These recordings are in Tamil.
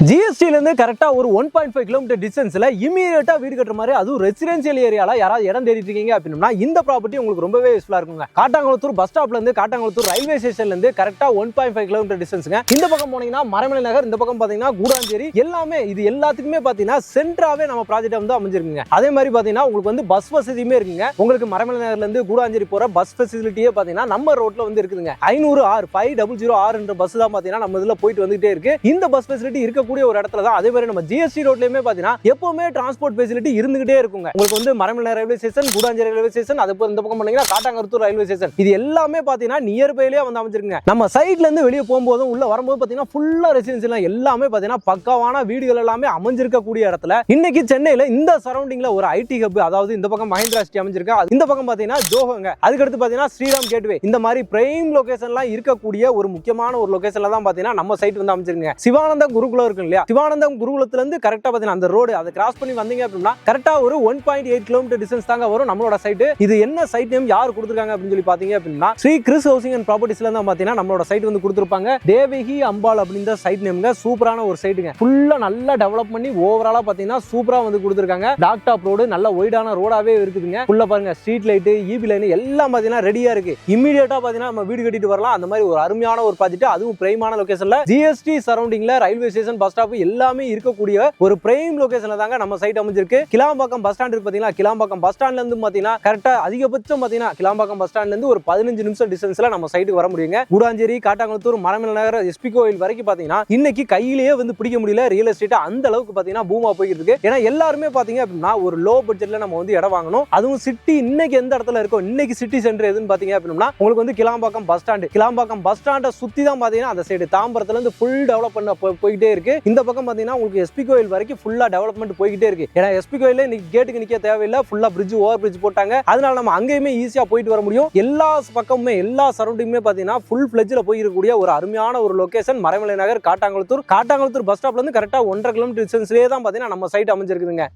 ஜிஎஸ்டில இருந்து கரெக்டா ஒரு 1.5 கிலோமீட்டர் டிஸ்டன்ஸ்ல இமீடியட்டா வீடு கட்டுற மாதிரி அதுவும் ரெசிடென்சியல் ஏரியால யாராவது இடம் தேடிட்டு இருக்கீங்க அப்படின்னா இந்த ப்ராப்பர்ட்டி உங்களுக்கு ரொம்பவே யூஸ்ஃபுல்லா இருக்குங்க. காட்டாங்குளத்தூர் பஸ் ஸ்டாப்ல இருந்து காட்டாங்குளத்தூர் ரயில்வே ஸ்டேஷன்ல இருந்து கரெக்டா 1.5 கிலோமீட்டர் டிஸ்டன்ஸ்ங்க. இந்த பக்கம் போனீங்கன்னா மரமலை நகர், இந்த பக்கம் பாத்தீங்கன்னா கூடாஞ்சேரி, எல்லாமே இது எல்லாத்துக்குமே பாத்தீங்கன்னா சென்டராவே நம்ம ப்ராஜெக்ட் வந்து அமைஞ்சிருக்குங்க. அதே மாதிரி பாத்தீங்கன்னா உங்களுக்கு வந்து பஸ் வசதியுமே இருக்குங்க. உங்களுக்கு மரமலை நகர்ல இருந்து கூடாஞ்சேரி போற பஸ் ஃபெசிலிட்டியே பாத்தீங்கன்னா நம்ம ரோட்ல வந்து இருக்குதுங்க. 500R என்ற பஸ் தான் பாத்தீங்கன்னா நம்ம இதுல போயிட்டு வந்துட்டே இருக்கு. இந்த பஸ் ஃபெசிலிட்டி இருக்க ஒரு இடத்துல தான். அதே மாதிரி நம்ம ஜிஎஸ்டி ரோட்லயுமே பாத்தீங்கன்னா எப்பவுமே டிரான்ஸ்போர்ட் ஃபெசிலிட்டி இருந்துகிட்டே இருக்குங்க. உங்களுக்கு வந்து Maramalai railway station, Koodancheri railway station, அது இந்த பக்கம் பண்ணீங்கன்னா காட்டாங்குளத்தூர் ரயில்வே ஸ்டேஷன், இது எல்லாமே பாத்தீங்கன்னா நியர்பைலயே வந்து அமைஞ்சிருக்குங்க. நம்ம சைட்ல இருந்து வெளியே போகும்போதும் உள்ள வரும்போது பாத்தீங்கன்னா ஃபுல்லா ரெசிடென்சியல் எல்லாமே பாத்தீங்கன்னா பக்காவான வீடுகள் எல்லாமே அமைஞ்சிருக்க கூடிய இடத்துல இன்னைக்கு சென்னையில இந்த சரௌண்டிங்ல ஒரு ஐடி ஹப், அதாவது இந்த பக்கம் மஹிந்திரா சிட்டி அமைஞ்சிருக்கு, இந்த பக்கம் பாத்தீங்கன்னா ஜோஹோங்க, அதுக்கடுத்து பாத்தீங்கன்னா ஸ்ரீராம் கேட்வே, இந்த மாதிரி பிரைம் லொகேஷன்லாம் இருக்கக்கூடிய ஒரு முக்கியமான ஒரு லொகேஷன்ல தான் பாத்தீங்கன்னா நம்ம சைட் வந்து அமைஞ்சிருக்குங்க. சிவானந்தம் குருகுலம் இருக்கு இல்லையா, சிவானந்தம் குருகுலத்துல இருந்து கரெக்டா பாத்தீங்கன்னா அந்த ரோடு அதை கிராஸ் பண்ணி வந்தீங்க அப்படின்னா கரெக்டா ஒரு 1.8 கிலோமீட்டர் டிஸ்டன்ஸ் தாங்க வரும் நம்மளோட சைட். இது என்ன சைட் நேம் யார் கொடுத்திருக்காங்க அப்படின்னு சொல்லி பாத்தீங்க அப்படின்னா ஸ்ரீ கிறிஸ் ஹவுசிங் அண்ட் ப்ராப்பர்ட்டிஸ்ல இருந்து பாத்தீங்கன்னா நம்மளோட சைட் வந்து கொடுத்திருப்பாங்க. தேவகி அம்பாள் அப்படின்ற சைட் நேம்ங்க. சூப்பரான ஒரு சைட்டுங்க. ஃபுல்லா நல்லா டெவலப் பண்ணி ஓவராலா பாத்தீங்கன்னா சூப்பரா வந்து கொடுத்திருக்காங்க. டாக்டாப் ரோடு நல்ல ஒய்டான ரோடாவே இருக்குதுங்க. ஃபுல்லா பாருங்க ஸ்ட்ரீட் லைட், ஈபி லைன் எல்லாம் பாத்தீங்கன்னா ரெடியா இருக்கு. இமிடியேட்டா பாத்தீங்கன்னா நம்ம வீடு கட்டிட்டு வரலாம். அந்த மாதிரி ஒரு அருமையான ஒரு ப்ராஜெக்ட், அதுவும் பிரைமான லொகேஷன்ல ஜிஎஸ்டி சரௌண்டிங்ல ரயில்வே ஸ்டேஷன், பஸ் ஸ்டாப் எல்லாமே இருக்கக்கூடிய ஒரு பிரைம் லொகேஷன்ல தாங்க நம்ம சைட் அமைஞ்சிருக்கு. கிளாம்பாக்கம் பஸ் ஸ்டாண்ட் இருக்கு பாத்தீங்களா, கிளாம்பாக்கம் பஸ் ஸ்டாண்ட்ல இருந்து பாத்தீங்கன்னா கரெக்டா அதிகபட்சம் பாத்தீங்கன்னா கிளாம்பாக்கம் பஸ் ஸ்டாண்ட்ல இருந்து ஒரு 15 நிமிஷம் டிஸ்டன்ஸ்ல நம்ம சைட்டுக்கு வர முடியுங்க. கூடாஞ்சேரி, காட்டாங்குளத்தூர், மரமலை நகர், எஸ்பி கோயில் வரைக்கும் பாத்தீங்கன்னா இன்னைக்கு கையிலேயே வந்து பிடிக்க முடியல ரியல் எஸ்டேட். அந்த அளவுக்கு பாத்தீங்கன்னா பூமா போயிட்டு இருக்கு. ஏன்னா எல்லாருமே பாத்தீங்க அப்படின்னா ஒரு லோ பட்ஜெட்ல நம்ம வந்து இடம் வாங்கணும். அதுவும் சிட்டி இன்னைக்கு எந்த இடத்துல இருக்கும், இன்னைக்கு சிட்டி சென்டர் எதுன்னு பாத்தீங்க அப்படின்னா உங்களுக்கு வந்து Kilambakkam bus stand. Kilambakkam bus ஸ்டாண்டை சுத்தி தான் பாத்தீங்கன்னா அந்த சைடு தாம்பரத்துல இருந்து ஃபுல் டெவலப் பண்ண போயிட்டே இருக்கு. இந்த பக்கம் பாத்தீங்கன்னா உங்களுக்கு எஸ்பி கோயில் வரைக்கும் ஃபுல்லா டெவலப்மெண்ட் போயிட்டே இருக்கு. ஏன்னா எஸ்பி கோயில கேட்டுக்கு நிக்க தேவையில்லை, ஃபுல்லா பிரிட்ஜ், ஓவர் பிரிட்ஜ் போட்டாங்க. அதனால நம்ம அங்கேயுமே ஈஸியா போயிட்டு வர முடியும். எல்லா பக்கமுமே எல்லா சரௌண்டிங்குமே பாத்தீங்கன்னா ஃபுல் ஃபிளெஜ்ல போயிருக்கக்கூடிய ஒரு அருமையான ஒரு லொகேஷன் மரமலை நகர், காட்டாங்குளத்தூர் பஸ் ஸ்டாப்ல இருந்து கரெக்டா 1.5 கிலோமீட்டர் டிஸ்டன்ஸ்லயே தான் பாத்தீங்கன்னா நம்ம சைட் அமைஞ்சிருக்குதுங்க.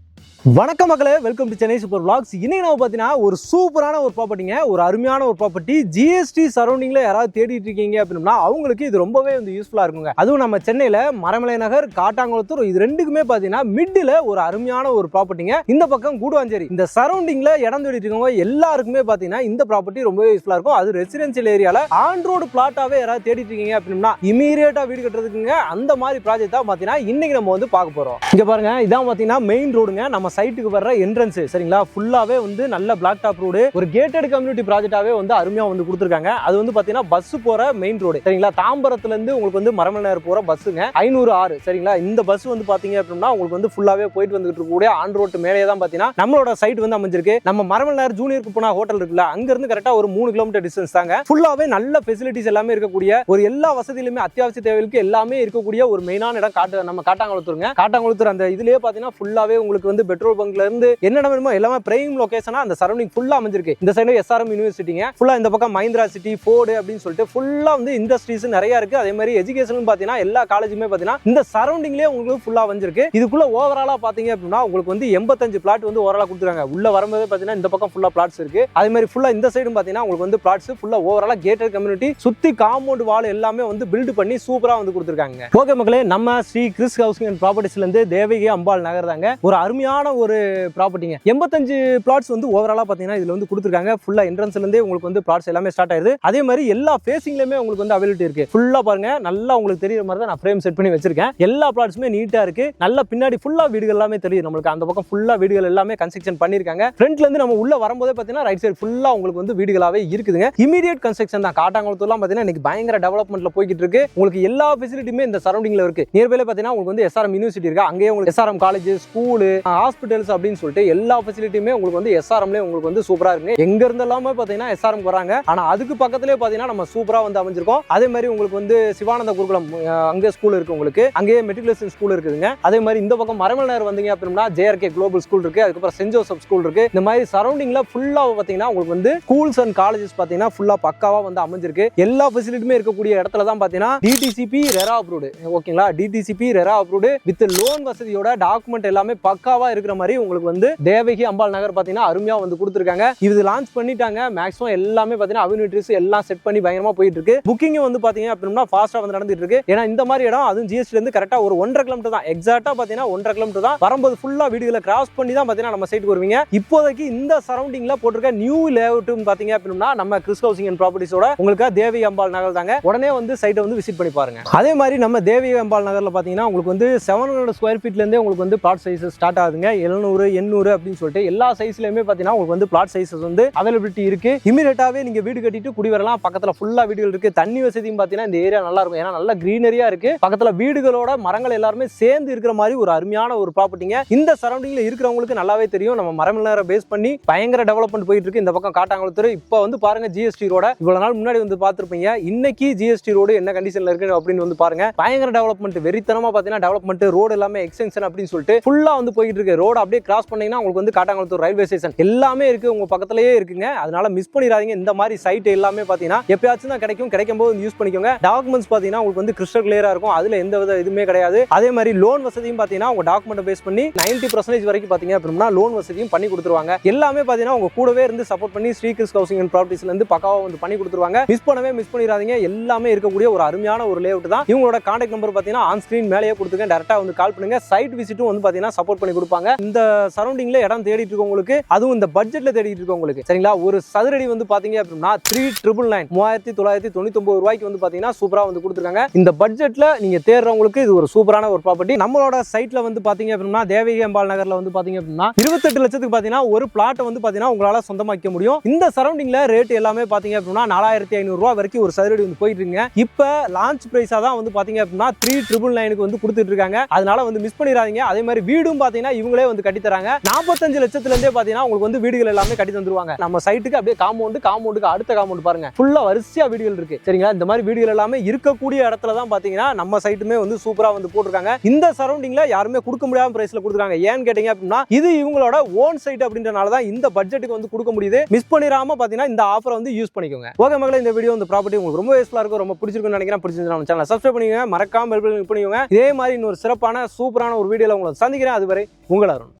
வணக்கம் மக்களே, welcome to Chennai super vlogs. இன்னைக்கு நம்ம பாத்தீங்கன்னா ஒரு சூப்பரான ஒரு ப்ராப்பர்ட்டிங்க, ஒரு அருமையான ஒரு ப்ராப்பர்ட்டி. ஜிஎஸ்டி சரௌண்டிங்ல யாராவது தேடிட்டு இருக்கீங்க அப்படின்னா அவங்களுக்கு இது ரொம்பவே வந்து யூஸ்ஃபுல்லா இருக்குங்க. அதுவும் நம்ம சென்னையில மரமலை நகர், காட்டாங்குளத்தூர் இது ரெண்டுக்குமே பாத்தீங்கன்னா மிட்ல ஒரு அருமையான ஒரு ப்ராப்பர்ட்டிங்க. இந்த பக்கம் கூடுவாஞ்சேரி, இந்த சரௌண்டிங்ல இடம் தேடிட்டு இருக்கவங்க எல்லாருக்குமே பாத்தீங்கன்னா இந்த ப்ராப்பர்ட்டி ரொம்பவே யூஸ்ஃபுல்லா இருக்கும். அது ரெசிடென்சியல் ஏரியால ஆன் ரோடு பிளாட்டாவே யாராவது தேடிட்டு இருக்கீங்க அப்படின்னா இமீடியட்டா வீடு கட்டுறதுக்குங்க. அந்த மாதிரி ப்ராஜெக்ட் தான் பாத்தீங்கன்னா இன்னைக்கு நம்ம வந்து பார்க்க போறோம். இங்க பாருங்க, இதான் பாத்தீங்கன்னா மெயின் ரோடுங்க. நம்ம சைட்டுக்கு வர்ற என்ட்ரன்ஸ் சரிங்களா, ஃபுல்லாவே வந்து நல்ல பிளாக் டாப் ரோடு, ஒரு கேட்டட் கம்யூனிட்டி ப்ராஜெக்டாவே வந்து அருமையா வந்து கொடுத்துருக்காங்க. அது வந்து பாத்தீங்கன்னா பஸ் போற மெயின் ரோடு சரிங்களா. தாம்பரத்துல இருந்து உங்களுக்கு வந்து மரமலை நகர் போற பஸ்ஸுங்க 500R சரிங்களா. இந்த பஸ் வந்து பாத்தீங்க அப்படின்னா உங்களுக்கு வந்து ஃபுல்லாவே போயிட்டு வந்துட்டு இருக்கக்கூடிய ஆன் ரோட் மேலே தான் பாத்தீங்கன்னா நம்மளோட சைட் வந்து அமைஞ்சிருக்கு. நம்ம மரமலை நகர் ஜூனியர் குப்பனா ஹோட்டல் இருக்குல்ல, அங்க இருந்து கரெக்டா ஒரு 3 கிலோமீட்டர் டிஸ்டன்ஸ் தாங்க. ஃபுல்லாவே நல்ல ஃபெசிலிட்டிஸ் எல்லாமே இருக்கக்கூடிய ஒரு எல்லா வசதியிலுமே அத்தியாவசிய தேவைகளுக்கு எல்லாமே இருக்கக்கூடிய ஒரு மெயினான இடம் நம்ம காட்டாங்குளத்தூருங்க. காட்டாங்குளத்தூர் அந்த இதுலயே பாத்தீங்கன்னா ஃபுல்லாவே உங்களுக்கு வந்து பெட்ரோல் பங்க்ல இருந்து என்னென்ன வேணுமோ எல்லாமே பிரைம் லொகேஷனா அந்த சரௌண்டிங் ஃபுல்லா அமைஞ்சிருக்கு. இந்த சைடு எஸ்ஆர்எம் யூனிவர்சிட்டிங்க, ஃபுல்லா இந்த பக்கம் மஹிந்திரா சிட்டி, ஃபோர்டு அப்படின்னு சொல்லிட்டு ஃபுல்லா வந்து இண்டஸ்ட்ரீஸ் நிறைய இருக்கு. அதே மாதிரி எஜுகேஷன் பாத்தீங்கன்னா எல்லா காலேஜுமே பாத்தீங்கன்னா இந்த சரௌண்டிங்லயே உங்களுக்கு ஃபுல்லா வந்துருக்கு. இதுக்குள்ள ஓவராலா பாத்தீங்க அப்படின்னா உங்களுக்கு வந்து 85 பிளாட் வந்து ஓவராலா கொடுத்துருக்காங்க. உள்ள வரும்போது பாத்தீங்கன்னா இந்த பக்கம் ஃபுல்லா பிளாட்ஸ் இருக்கு. அதே மாதிரி ஃபுல்லா இந்த சைடும் பாத்தீங்கன்னா உங்களுக்கு வந்து பிளாட்ஸ் ஃபுல்லா ஓவராலா கேட்டட் கம்யூனிட்டி சுத்தி காம்பவுண்ட் வால் எல்லாமே வந்து பில்ட் பண்ணி சூப்பரா வந்து கொடுத்துருக்காங்க. ஓகே மக்களே, நம்ம ஸ்ரீ கிறிஸ் ஹவுசிங் அண்ட் ப்ராப்பர்ட்டிஸ்ல இருந்து தேவகி அம்பாள் நகர் தாங்க ஒரு அருமையான ஒரு ப்ராப்பர்ட்டிங்க. 85 பிளாட்ஸ் வந்து ஓவராலா பாத்தீங்கன்னா இதுல வந்து கொடுத்துருக்காங்க. ஃபுல்லா என்ட்ரன்ஸ்ல இருந்தே உங்களுக்கு வந்து பிளாட்ஸ் எல்லாமே ஸ்டார்ட் ஆயிருது. அதே மாதிரி எல்லா ஃபேசிங்லயுமே உங்களுக்கு வந்து அவைலபிலிட்டி இருக்கு. ஃபுல்லா பாருங்க, நல்லா உங்களுக்கு தெரியுற மாதிரி தான் நான் ஃப்ரேம் செட் பண்ணி வச்சிருக்கேன். எல்லா பிளாட்ஸுமே நீட்டா இருக்கு. நல்லா பின்னாடி ஃபுல்லா வீடுகள் எல்லாமே தெரியும் நம்மளுக்கு. அந்த பக்கம் ஃபுல்லா வீடுகள் எல்லாமே கன்ஸ்ட்ரக்ஷன் பண்ணிருக்காங்க. ஃப்ரண்ட்ல இருந்து நம்ம உள்ள வரும்போதே பாத்தீங்கன்னா ரைட் சைடு ஃபுல்லா உங்களுக்கு வந்து வீடுகளாவே இருக்குதுங்க. இமிடியேட் கன்ஸ்ட்ரக்ஷன் தான். காட்டாங்குளத்தூர்லாம் பாத்தீங்கன்னா இன்னைக்கு பயங்கர டெவலப்மெண்ட்ல போய்கிட்டு இருக்கு. உங்களுக்கு எல்லா ஃபெசிலிட்டியுமே இந்த சரௌண்டிங்ல இருக்கு. நியர்பைல பாத்தீங்கன்னா உங்களுக்கு வந்து எஸ்ஆர்எம் யூனிவர்சிட்டி இருக்கு. அங்கேயே உங்களுக்கு எஸ்ஆர்எம் காலேஜ், ஸ்கூல், ஹாஸ்பிட்டல்ஸ் அப்படின்னு சொல்லிட்டு எல்லா ஃபெசிலிட்டியுமே உங்களுக்கு வந்து எஸ்ஆர்எம்ல உங்களுக்கு வந்து சூப்பரா இருக்கு. எங்க இருந்தெல்லாமே பாத்தீங்கன்னா எஸ்ஆர்எம் வராங்க. ஆனா அதுக்கு பக்கத்துலயே பாத்தீங்கன்னா நம்ம சூப்பரா வந்து அமைஞ்சிருக்கோம். அதே மாதிரி உங்களுக்கு வந்து சிவானந்த குருகுலம் அங்கே ஸ்கூல் இருக்கு. உங்களுக்கு அங்கேயே மெட்ரிகுலேஷன் ஸ்கூல் இருக்குதுங்க. அதே மாதிரி இந்த பக்கம் மரமலை நகர் வந்தீங்க அப்படின்னா ஜேஆர்கே குளோபல் ஸ்கூல் இருக்கு. அதுக்கப்புறம் சென்ட் ஜோசப் ஸ்கூல் இருக்கு. இந்த மாதிரி சரௌண்டிங்ல ஃபுல்லா பாத்தீங்கன்னா உங்களுக்கு வந்து ஸ்கூல்ஸ் அண்ட் காலேஜஸ் பாத்தீங்கன்னா ஃபுல்லா பக்காவா வந்து அமைஞ்சிருக்கு. எல்லா ஃபெசிலிட்டியுமே இருக்கக்கூடிய இடத்துல தான் பாத்தீங்கன்னா டிடிசிபி ரெரா அப்ரூவ்டு ஓகேங்களா. DTCP RERA approved with loan வசதியோட டாக்குமெண்ட் எல்லாமே பக்காவா பக்காவா இருக்கிற மாதிரி உங்களுக்கு வந்து தேவகி அம்பாள் நகர் பாத்தீங்கன்னா அருமையா வந்து கொடுத்துருக்காங்க. இது லான்ச் பண்ணிட்டாங்க. மேக்ஸிமம் எல்லாமே பாத்தீங்கன்னா அவென்யூ எல்லாம் செட் பண்ணி பயங்கரமா போயிட்டு இருக்கு. புக்கிங் வந்து பாத்தீங்க அப்படின்னா ஃபாஸ்டா வந்து நடந்துட்டு இருக்கு. ஏன்னா இந்த மாதிரி இடம் அதுவும் ஜிஎஸ்டி இருந்து கரெக்டா ஒரு 1.5 கிலோமீட்டர் தான். எக்ஸாக்ட்டா பாத்தீங்கன்னா 1.5 கிலோமீட்டர் தான். வரும்போது ஃபுல்லா வீடுகளை கிராஸ் பண்ணி தான் பாத்தீங்கன்னா நம்ம சைட்டுக்கு வருவீங்க. இப்போதைக்கு இந்த சரௌண்டிங்ல போட்டிருக்க நியூ லேஅவுட் பாத்தீங்க அப்படின்னா நம்ம கிறிஸ் ஹவுசிங் அண்ட் ப்ராப்பர்ட்டிஸோட உங்களுக்கு தேவகி அம்பாள் நகர் தாங்க. உடனே வந்து சைட்டை வந்து விசிட் பண்ணி பாருங்க. அதே மாதிரி நம்ம தேவகி அம்பாள் நகர்ல பாத்தீங்கன்னா உங்களுக்கு வந்து 700 ஸ்கொயர் ஃபீட்ல இருந்தே உங்களுக்கு வந்து பிளாட் சைஸ் ஸ்டார்ட் ஆகுதுங்க. 700 800 அப்படின்னு சொல்லிட்டு எல்லா சைஸ்லயுமே பாத்தீங்கன்னா உங்களுக்கு வந்து பிளாட் சைஸஸ் வந்து அவைலபிலிட்டி இருக்கு. இமிடியேட்டாவே நீங்க வீடு கட்டிட்டு குடி வரலாம். பக்கத்துல ஃபுல்லா வீடுகள் இருக்கு. தண்ணி வசதியும் பாத்தீங்கன்னா இந்த ஏரியா நல்லா இருக்கும். ஏன்னா நல்ல கிரீனரியா இருக்கு. பக்கத்துல வீடுகளோட மரங்கள் எல்லாருமே சேர்ந்து இருக்கிற மாதிரி ஒரு அருமையான ஒரு ப்ராப்பர்ட்டிங்க. இந்த சரௌண்டிங்ல இருக்கிறவங்களுக்கு நல்லாவே தெரியும். நம்ம மரமலரை பேஸ் பண்ணி பயங்கர டெவலப்மெண்ட் போயிட்டு இருக்கு. இந்த பக்கம் காட்டாங்குளத்தூர் இப்போ வந்து பாருங்க ஜிஎஸ்டி ரோட இவ்வளவு நாள் முன்னாடி வந்து பார்த்திருப்பீங்க. இன்னைக்கு ஜிஎஸ்டி ரோடு என்ன கண்டிஷன்ல இருக்கு அப்படின்னு வந்து பாருங்க. பயங்கர டெவலப்மெண்ட் வெறித்தனமா பாத்தீங்கன்னா டெவலப்மெண்ட் ரோடு எல்லாமே எக்ஸ்டென்ஷன் அப்படின்னு சொல்லிட்டு ஃபுல்லா வந்து போயிட்டு இருக்கு. ரோடு அப்படியே கிராஸ் பண்ணீங்கன்னா உங்களுக்கு வந்து காட்டாங்குளத்தூர் ரயில்வே ஸ்டேஷன் எல்லாமே இருக்கு. உங்க பக்கத்திலேயே இருக்குங்க. அதனால மிஸ் பண்ணிடாதீங்க. இந்த மாதிரி சைட் எல்லாமே பாத்தீங்கன்னா எப்பயாச்சும் தான் கிடைக்கும் போது யூஸ் பண்ணிக்கோங்க. டாக்குமெண்ட்ஸ் பாத்தீங்கன்னா உங்களுக்கு வந்து கிறிஸ்டல் கிளியரா இருக்கும். அதுல எந்த வித இதுவுமே கிடையாது. அதே மாதிரி லோன் வசதியும் பாத்தீங்கன்னா உங்க டாக்குமெண்ட் பேஸ் பண்ணி 90% வரைக்கும் பாத்தீங்க அப்படின்னா லோன் வசதியும் பண்ணி கொடுத்துருவாங்க. எல்லாமே பாத்தீங்கன்னா உங்க கூடவே இருந்து சப்போர்ட் பண்ணி ஸ்ரீ கிறிஸ் ஹவுசிங் அண்ட் ப்ராப்பர்ட்டிஸ்ல இருந்து பக்காவா வந்து பண்ணி கொடுத்துருவாங்க. மிஸ் பண்ணிடாதீங்க. எல்லாமே இருக்கக்கூடிய ஒரு அருமையான ஒரு லேஅவுட் தான். இவங்களோட கான்டாக்ட் நம்பர் பாத்தீங்கன்னா ஆன் ஸ்கிரீன் மேலேயே கொடுத்துருக்கேன். டைரக்டா வந்து கால் பண்ணுங்க. சைட் விசிட்டும் வந்து பாத்தீங்கன்னா சப்போர்ட் பண்ணி கொடுப்பாங்க. இந்த சரௌண்டிங்ல இடம் தேடிட்டு இருக்கவங்களுக்கு, அதுவும் இந்த பட்ஜெட்ல தேடிட்டு இருக்கவங்களுக்கு சரிங்களா, ஒரு சதுரடி வந்து பாத்தீங்க அப்படின்னா 3999 3999 ரூபாய்க்கு வந்து பாத்தீங்கன்னா சூப்பரா வந்து கொடுத்துருக்காங்க. இந்த பட்ஜெட்ல நீங்க தேடுறவங்களுக்கு இது ஒரு சூப்பரான ஒரு ப்ராப்பர்ட்டி. நம்மளோட சைட்ல வந்து பாத்தீங்க அப்படின்னா தேவகி அம்பாள் நகர்ல வந்து பாத்தீங்க அப்படின்னா 28 லட்சத்துக்கு பாத்தீங்கன்னா ஒரு பிளாட் வந்து பாத்தீங்கன்னா உங்களால சொந்தமாக்க முடியும். இந்த சரௌண்டிங்ல ரேட் எல்லாமே பாத்தீங்க அப்படின்னா 4500 ரூபாய் வரைக்கும் ஒரு சதுரடி வந்து போயிட்டு இருக்குங்க. இப்ப லான்ச் பிரைஸா தான் வந்து பாத்தீங்க அப்படின்னா 3999 வந்து கொடுத்துட்டு இருக்காங்க. அதனால வந்து மிஸ் பண்ணிடாதீங்க. அதே மாதிரி வீடும் பாத்தீங்கன்னா இவங்களே வந்து கட்டி தராங்க. 45 லட்சத்துல இருந்தே பாத்தீங்கன்னா உங்களுக்கு வந்து வீடுகள் எல்லாமே கட்டி தந்துருவாங்க. நம்ம சைட்டுக்கு அப்படியே காம்பவுண்டுக்கு அடுத்த காம்பவுண்ட் பாருங்க. ஃபுல்லா வரிசையா வீடுகள் இருக்கு சரிங்களா. இந்த மாதிரி வீடுகள் எல்லாமே இருக்கக்கூடிய இடத்துல தான் பாத்தீங்கன்னா நம்ம சைட்டுமே வந்து சூப்பரா வந்து போட்டுருக்காங்க. இந்த சரௌண்டிங்ல யாருமே கொடுக்க முடியாத பிரைஸ்ல கொடுத்துருக்காங்க. ஏன்னு கேட்டீங்க அப்படின்னா இது இவங்களோட ஓன் சைட் அப்படின்றனால தான் இந்த பட்ஜெட்டுக்கு வந்து கொடுக்க முடியுது. மிஸ் பண்ணிராம பாத்தீங்கன்னா இந்த ஆஃபரை வந்து யூஸ் பண்ணிக்கோங்க. ஓகே மக்களே, இந்த வீடியோ இந்த ப்ராப்பர்ட்டி உங்களுக்கு ரொம்ப யூஸ்ஃபுல்லா இருக்கும், ரொம்ப பிடிச்சிருக்கும்னு நினைக்கிறேன். பிடிச்சிருந்தா நம்ம சேனலை சப்ஸ்கிரைப் பண்ணிக்கோங்க. மறக்காம பெல் பட்டன் கிளிக் பண்ணிக்கோங்க. இதே மாதிரி இன்னொரு சிறப்பான சூப்பரான ஒரு வீடியோல உங்களை சந்திக்கிறேன். அதுவரை உங்கள் அருண்.